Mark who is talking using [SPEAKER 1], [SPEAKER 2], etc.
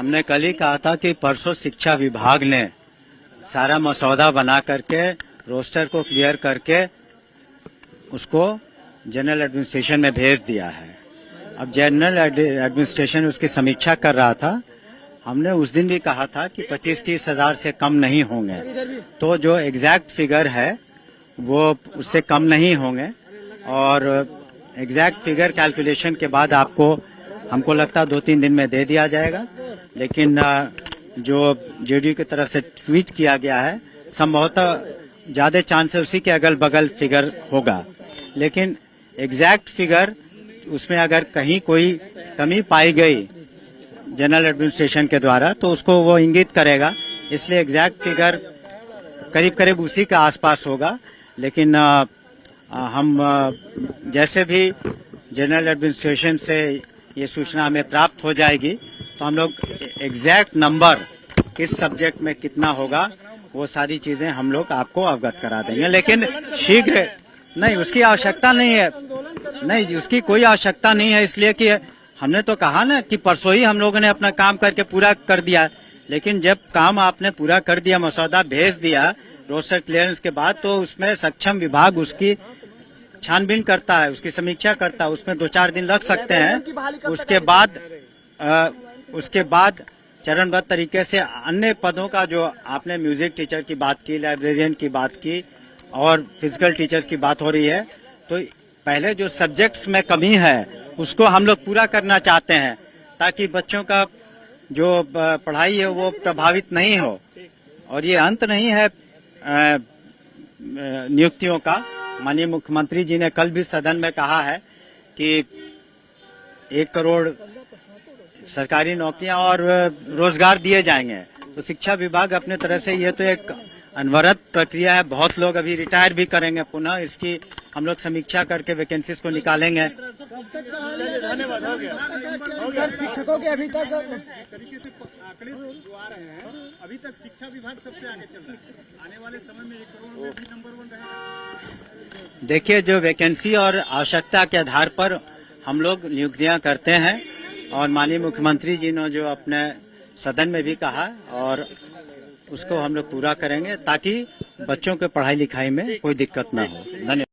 [SPEAKER 1] हमने कल ही कहा था कि परसों शिक्षा विभाग ने सारा मसौदा बना करके रोस्टर को क्लियर करके उसको जनरल एडमिनिस्ट्रेशन में भेज दिया है। अब जनरल एडमिनिस्ट्रेशन उसकी समीक्षा कर रहा था। हमने उस दिन भी कहा था कि 25-30 हजार से कम नहीं होंगे, तो जो एग्जैक्ट फिगर है वो उससे कम नहीं होंगे और एग्जैक्ट फिगर कैलकुलेशन के बाद आपको हमको लगता है 2-3 दिन में दे दिया जाएगा। लेकिन जो जेडीयू की तरफ से ट्वीट किया गया है संभवतः ज्यादा चांस है उसी के अगल बगल फिगर होगा, लेकिन एग्जैक्ट फिगर उसमें अगर कहीं कोई कमी पाई गई जनरल एडमिनिस्ट्रेशन के द्वारा तो उसको वो इंगित करेगा, इसलिए एग्जैक्ट फिगर करीब करीब उसी के आसपास होगा। लेकिन हम जैसे भी जनरल एडमिनिस्ट्रेशन से ये सूचना हमें प्राप्त हो जाएगी तो हम लोग एग्जैक्ट नंबर किस सब्जेक्ट में कितना होगा वो सारी चीजें हम लोग आपको अवगत करा देंगे। लेकिन शीघ्र नहीं, उसकी आवश्यकता नहीं है, नहीं उसकी कोई आवश्यकता नहीं है, इसलिए कि हमने तो कहा ना कि परसों ही हम लोगों ने अपना काम करके पूरा कर दिया। लेकिन जब काम आपने पूरा कर दिया, मसौदा भेज दिया रोस्टर क्लियरेंस के बाद, तो उसमें सक्षम विभाग उसकी छानबीन करता है, उसकी समीक्षा करता है, उसमें 2-4 दिन लग सकते हैं। उसके बाद चरणबद्ध तरीके से अन्य पदों का, जो आपने म्यूजिक टीचर की बात की, लाइब्रेरियन की बात की और फिजिकल टीचर्स की बात हो रही है, तो पहले जो सब्जेक्ट्स में कमी है उसको हम लोग पूरा करना चाहते हैं ताकि बच्चों का जो पढ़ाई है वो प्रभावित नहीं हो। और ये अंत नहीं है नियुक्तियों का। माननीय मुख्यमंत्री जी ने कल भी सदन में कहा है कि 1 करोड़ सरकारी नौकरियां और रोजगार दिए जाएंगे। तो शिक्षा विभाग अपने तरफ से, ये तो एक अनवरत प्रक्रिया है, बहुत लोग अभी रिटायर भी करेंगे, पुनः इसकी हम लोग समीक्षा करके वैकेंसीज को निकालेंगे।
[SPEAKER 2] धन्यवाद। सर, शिक्षकों के अभी तक तरीके से आंकड़े जो आ रहे हैं, अभी तक शिक्षा विभाग सबसे आगे चल रहा है। आने वाले समय में 1 करोड़ में भी नंबर 1 रहेगा।
[SPEAKER 1] देखिए, जो वैकेंसी और आवश्यकता के आधार पर हम लोग नियुक्तियां करते हैं और माननीय मुख्यमंत्री जी ने जो अपने सदन में भी कहा और उसको हम लोग पूरा करेंगे ताकि बच्चों के पढ़ाई लिखाई में कोई दिक्कत ना हो। धन्यवाद।